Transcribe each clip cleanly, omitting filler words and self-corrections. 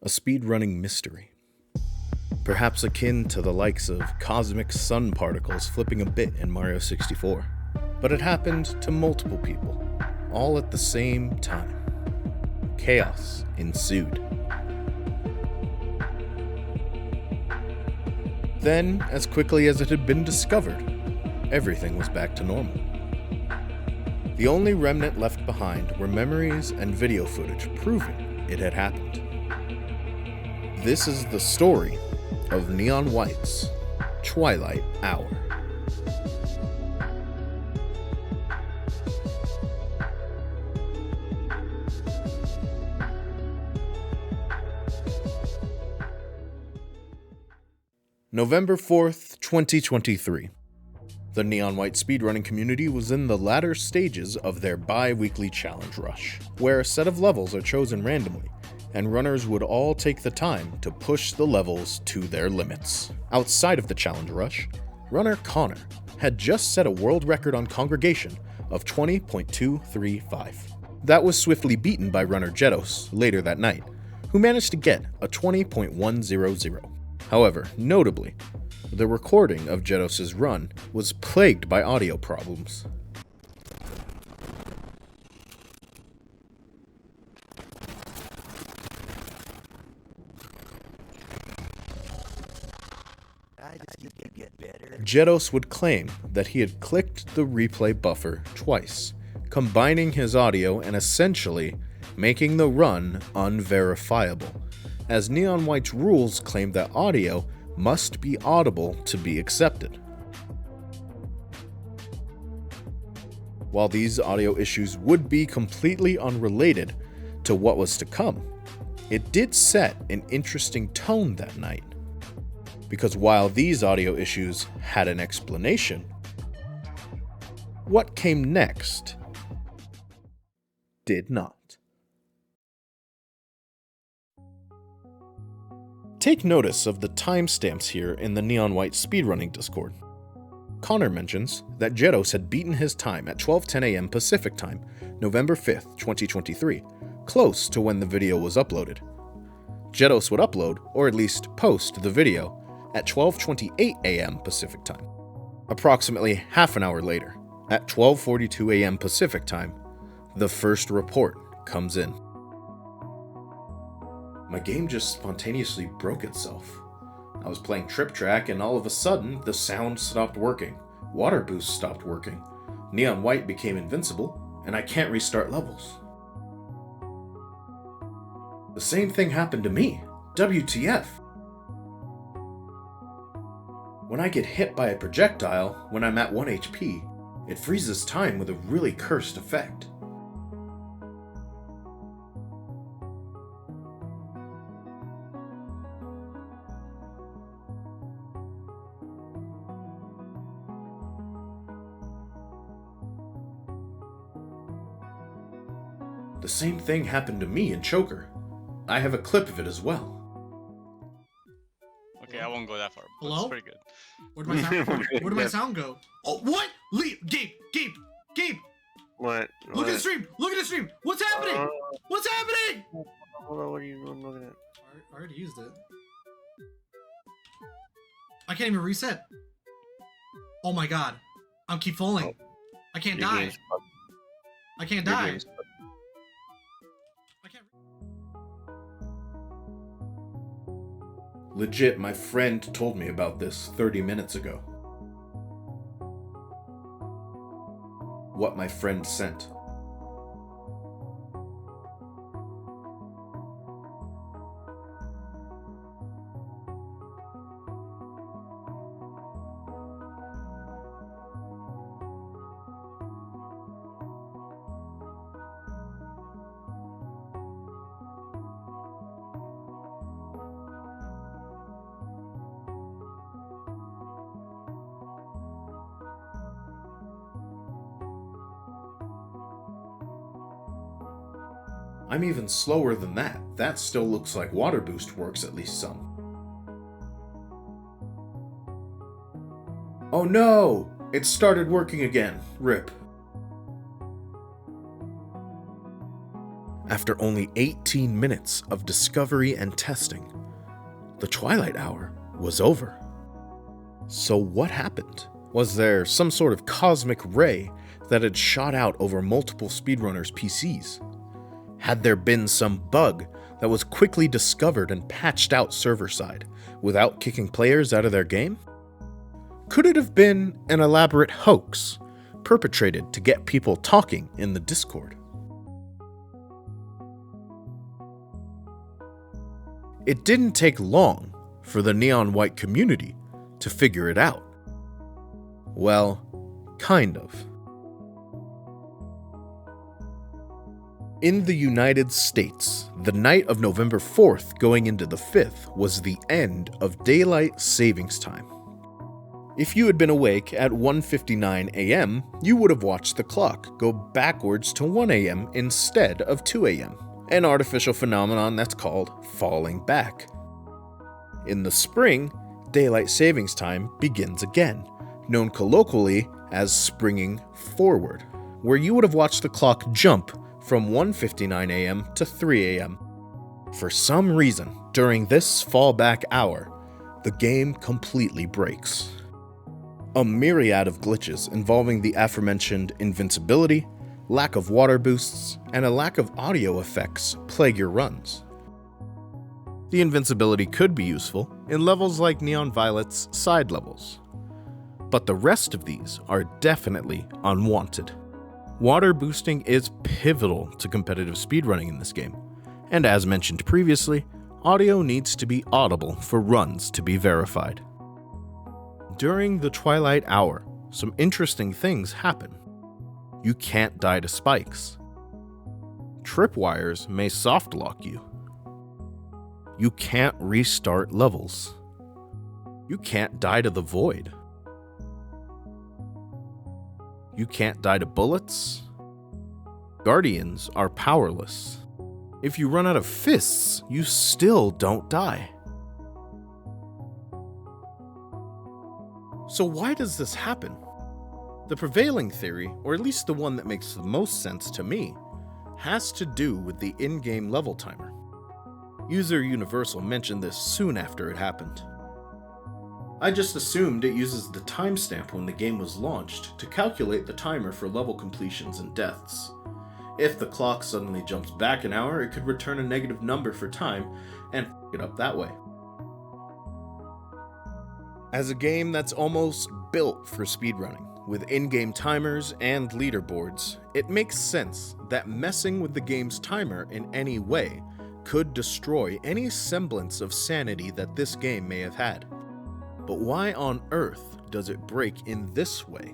a speedrunning mystery. Perhaps akin to the likes of cosmic sun particles flipping a bit in Mario 64. But it happened to multiple people, all at the same time. Chaos ensued. Then, as quickly as it had been discovered, everything was back to normal. The only remnant left behind were memories and video footage proving it had happened. This is the story of Neon White's Twilight Hour. November 4th, 2023. The Neon White speedrunning community was in the latter stages of their bi-weekly challenge rush, where a set of levels are chosen randomly, and runners would all take the time to push the levels to their limits. Outside of the challenge rush, runner Connor had just set a world record on congregation of 20.235. That was swiftly beaten by runner Jedos later that night, who managed to get a 20.100. However, notably, the recording of Jedos' run was plagued by audio problems. Jedos would claim that he had clicked the replay buffer twice, combining his audio and essentially making the run unverifiable, as Neon White's rules claim that audio must be audible to be accepted. While these audio issues would be completely unrelated to what was to come, it did set an interesting tone that night. Because while these audio issues had an explanation, what came next did not. Take notice of the timestamps here in the Neon White speedrunning Discord. Connor mentions that Jedos had beaten his time at 12:10 a.m. Pacific Time, November 5th, 2023, close to when the video was uploaded. Jedos would upload, or at least post, the video at 12:28 a.m. Pacific Time. Approximately half an hour later, at 12:42 a.m. Pacific Time, the first report comes in. My game just spontaneously broke itself. I was playing Trip Track and all of a sudden the sound stopped working, water boost stopped working, Neon White became invincible, and I can't restart levels. The same thing happened to me. WTF? When I get hit by a projectile when I'm at 1 HP, it freezes time with a really cursed effect. The same thing happened to me in Choker. I have a clip of it as well. Okay, I won't go that far. But Hello? it's pretty good. Where'd my sound go? Oh, what? Leave, Gabe. What? Look at the stream. Look at the stream. What's happening? What's happening? Hold on, what are you looking at? I already used it. I can't even reset. Oh my god. I'm keep falling. I can't Your die. game's fucked. I can't Your die. game's fucked. I can't. Legit, my friend told me about this 30 minutes ago. What my friend sent. I'm even slower than that. That still looks like water boost works at least some. Oh no! It started working again. RIP. After only 18 minutes of discovery and testing, the Twilight Hour was over. So what happened? Was there some sort of cosmic ray that had shot out over multiple speedrunners' PCs? Had there been some bug that was quickly discovered and patched out server-side without kicking players out of their game? Could it have been an elaborate hoax perpetrated to get people talking in the Discord? It didn't take long for the Neon White community to figure it out. Well, kind of. In the United States, the night of November 4th going into the 5th was the end of daylight savings time. If you had been awake at 1:59 a.m., you would have watched the clock go backwards to 1 a.m. instead of 2 a.m., an artificial phenomenon that's called falling back. In the spring, daylight savings time begins again, known colloquially as springing forward, where you would have watched the clock jump from 1:59 a.m. to 3 a.m. For some reason, during this fallback hour, the game completely breaks. A myriad of glitches involving the aforementioned invincibility, lack of water boosts, and a lack of audio effects plague your runs. The invincibility could be useful in levels like Neon Violet's side levels, but the rest of these are definitely unwanted. Water boosting is pivotal to competitive speedrunning in this game, and as mentioned previously, audio needs to be audible for runs to be verified. During the Twilight Hour, some interesting things happen. You can't die to spikes. Tripwires may softlock you. You can't restart levels. You can't die to the void. You can't die to bullets. Guardians are powerless. If you run out of fists, you still don't die. So why does this happen? The prevailing theory, or at least the one that makes the most sense to me, has to do with the in-game level timer. User Universal mentioned this soon after it happened. I just assumed it uses the timestamp when the game was launched to calculate the timer for level completions and deaths. If the clock suddenly jumps back an hour, it could return a negative number for time and f it up that way. As a game that's almost built for speedrunning, with in-game timers and leaderboards, it makes sense that messing with the game's timer in any way could destroy any semblance of sanity that this game may have had. But why on earth does it break in this way?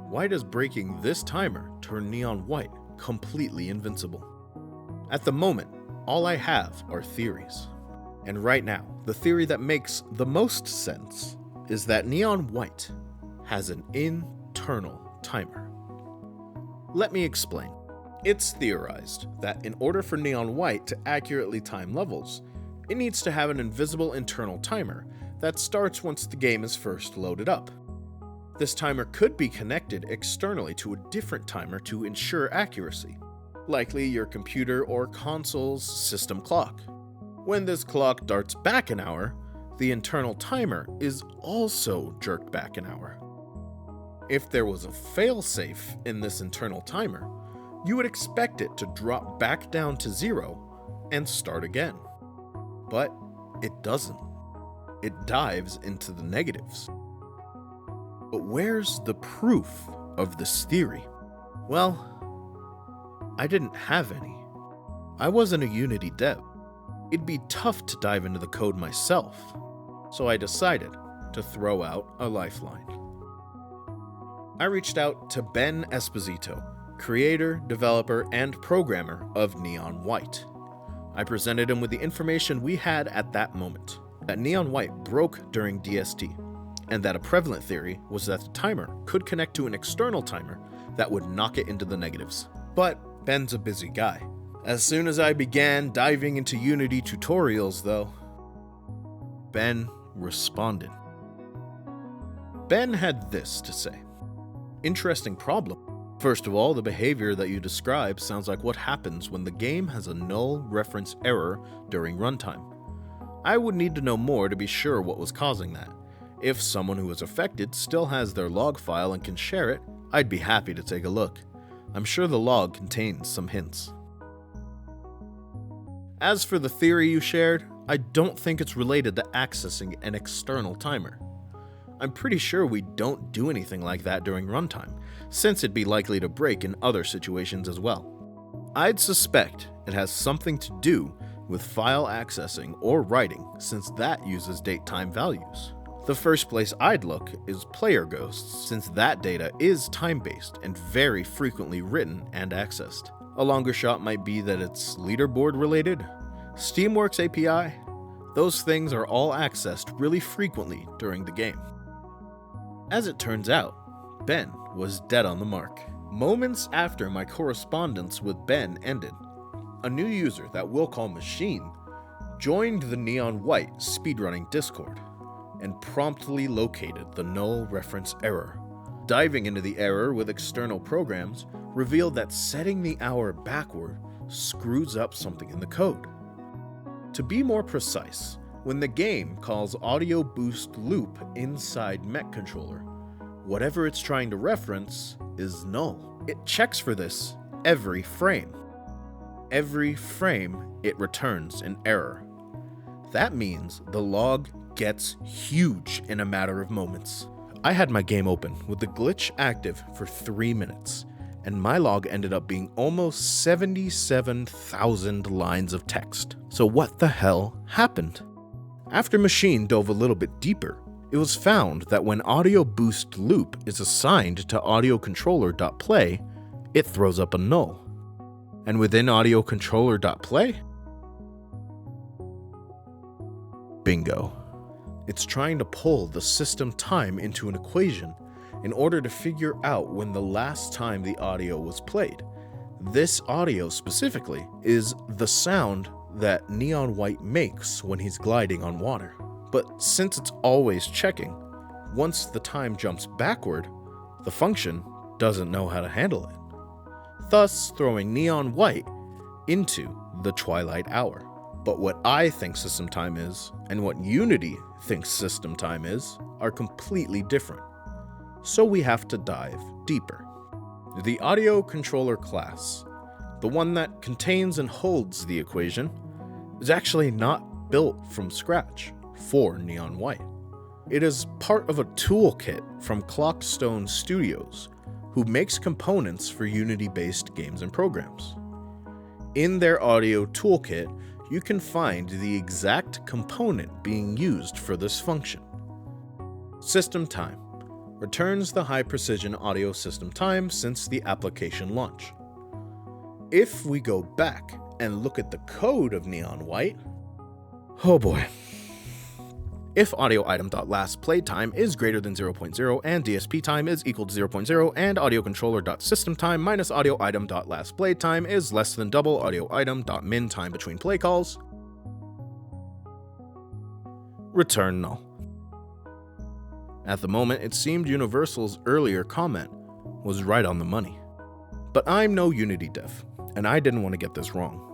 Why does breaking this timer turn Neon White completely invincible? At the moment, all I have are theories. And right now, the theory that makes the most sense is that Neon White has an internal timer. Let me explain. It's theorized that in order for Neon White to accurately time levels, it needs to have an invisible internal timer that starts once the game is first loaded up. This timer could be connected externally to a different timer to ensure accuracy, likely your computer or console's system clock. When this clock darts back an hour, the internal timer is also jerked back an hour. If there was a failsafe in this internal timer, you would expect it to drop back down to 0 and start again. But it doesn't. It dives into the negatives. But where's the proof of this theory? Well, I didn't have any. I wasn't a Unity dev. It'd be tough to dive into the code myself, so I decided to throw out a lifeline. I reached out to Ben Esposito, creator, developer, and programmer of Neon White. I presented him with the information we had at that moment, that Neon White broke during DST, and that a prevalent theory was that the timer could connect to an external timer that would knock it into the negatives. But Ben's a busy guy. As soon as I began diving into Unity tutorials, though, Ben responded. Ben had this to say. Interesting problem. First of all, the behavior that you describe sounds like what happens when the game has a null reference error during runtime. I would need to know more to be sure what was causing that. If someone who was affected still has their log file and can share it, I'd be happy to take a look. I'm sure the log contains some hints. As for the theory you shared, I don't think it's related to accessing an external timer. I'm pretty sure we don't do anything like that during runtime, since it'd be likely to break in other situations as well. I'd suspect it has something to do with file accessing or writing, since that uses date-time values. The first place I'd look is player ghosts, since that data is time-based and very frequently written and accessed. A longer shot might be that it's leaderboard related. Steamworks API, those things are all accessed really frequently during the game. As it turns out, Ben was dead on the mark. Moments after my correspondence with Ben ended, a new user that we'll call Machine joined the Neon White Speedrunning Discord and promptly located the null reference error. Diving into the error with external programs revealed that setting the hour backward screws up something in the code. To be more precise, when the game calls audio boost loop inside mech controller, whatever it's trying to reference is null. It checks for this every frame. Every frame, it returns an error. That means the log gets huge in a matter of moments. I had my game open with the glitch active for 3 minutes, and my log ended up being almost 77,000 lines of text. So what the hell happened? After Machine dove a little bit deeper, it was found that when audio boost loop is assigned to audio controller.play, it throws up a null. And within audio controller.play, bingo. It's trying to pull the system time into an equation in order to figure out when the last time the audio was played. This audio specifically is the sound that Neon White makes when he's gliding on water. But since it's always checking, once the time jumps backward, the function doesn't know how to handle it, thus throwing Neon White into the Twilight Hour. But what I think system time is, and what Unity thinks system time is, are completely different. So we have to dive deeper. The audio controller class, the one that contains and holds the equation, is actually not built from scratch for Neon White. It is part of a toolkit from Clockstone Studios, who makes components for Unity-based games and programs. In their audio toolkit, you can find the exact component being used for this function. System time returns the high precision audio system time since the application launch. If we go back and look at the code of Neon White, oh boy. If audio item.last playtime is greater than 0.0 and DSP time is equal to 0.0 and audio controller.system time minus audio item.last playtime is less than double audio item.min time between play calls, return null. At the moment, it seemed Universal's earlier comment was right on the money. But I'm no Unity dev, and I didn't want to get this wrong.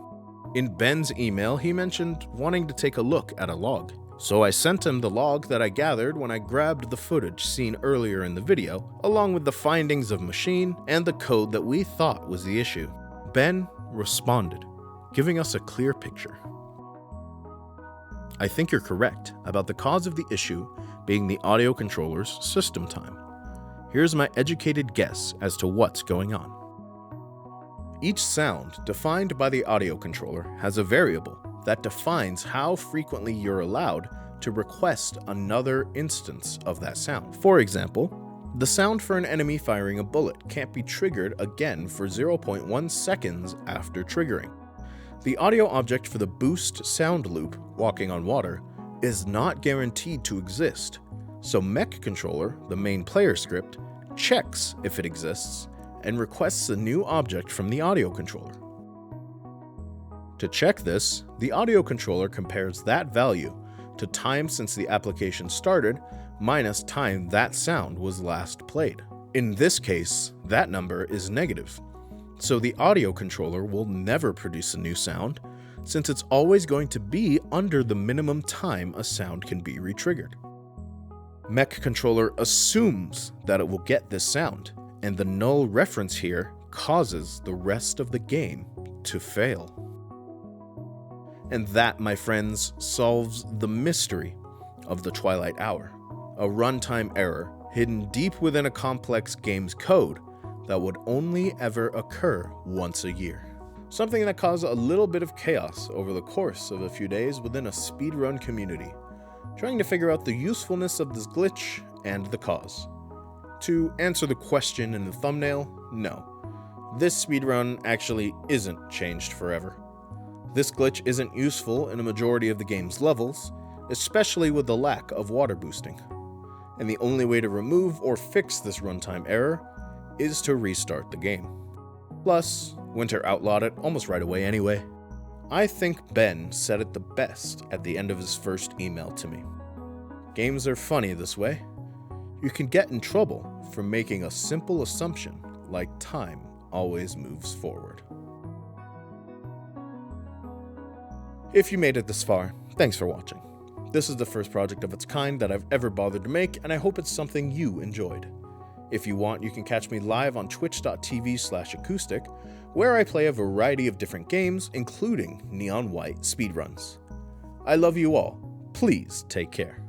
In Ben's email, he mentioned wanting to take a look at a log. So I sent him the log that I gathered when I grabbed the footage seen earlier in the video, along with the findings of Machine and the code that we thought was the issue. Ben responded, giving us a clear picture. I think you're correct about the cause of the issue being the audio controller's system time. Here's my educated guess as to what's going on. Each sound defined by the audio controller has a variable that defines how frequently you're allowed to request another instance of that sound. For example, the sound for an enemy firing a bullet can't be triggered again for 0.1 seconds after triggering. The audio object for the boost sound loop, walking on water, is not guaranteed to exist, so Mech Controller, the main player script, checks if it exists and requests a new object from the audio controller. To check this, the audio controller compares that value to time since the application started minus time that sound was last played. In this case, that number is negative, so the audio controller will never produce a new sound, since it's always going to be under the minimum time a sound can be retriggered. Mech controller assumes that it will get this sound, and the null reference here causes the rest of the game to fail. And that, my friends, solves the mystery of the Twilight Hour, a runtime error hidden deep within a complex game's code that would only ever occur once a year. Something that caused a little bit of chaos over the course of a few days within a speedrun community, trying to figure out the usefulness of this glitch and the cause. To answer the question in the thumbnail, no. This speedrun actually isn't changed forever. This glitch isn't useful in a majority of the game's levels, especially with the lack of water boosting. And the only way to remove or fix this runtime error is to restart the game. Plus, Winter outlawed it almost right away anyway. I think Ben said it the best at the end of his first email to me. Games are funny this way. You can get in trouble for making a simple assumption like time always moves forward. If you made it this far, thanks for watching. This is the first project of its kind that I've ever bothered to make, and I hope it's something you enjoyed. If you want, you can catch me live on twitch.tv/acoustic, where I play a variety of different games, including Neon White speedruns. I love you all. Please take care.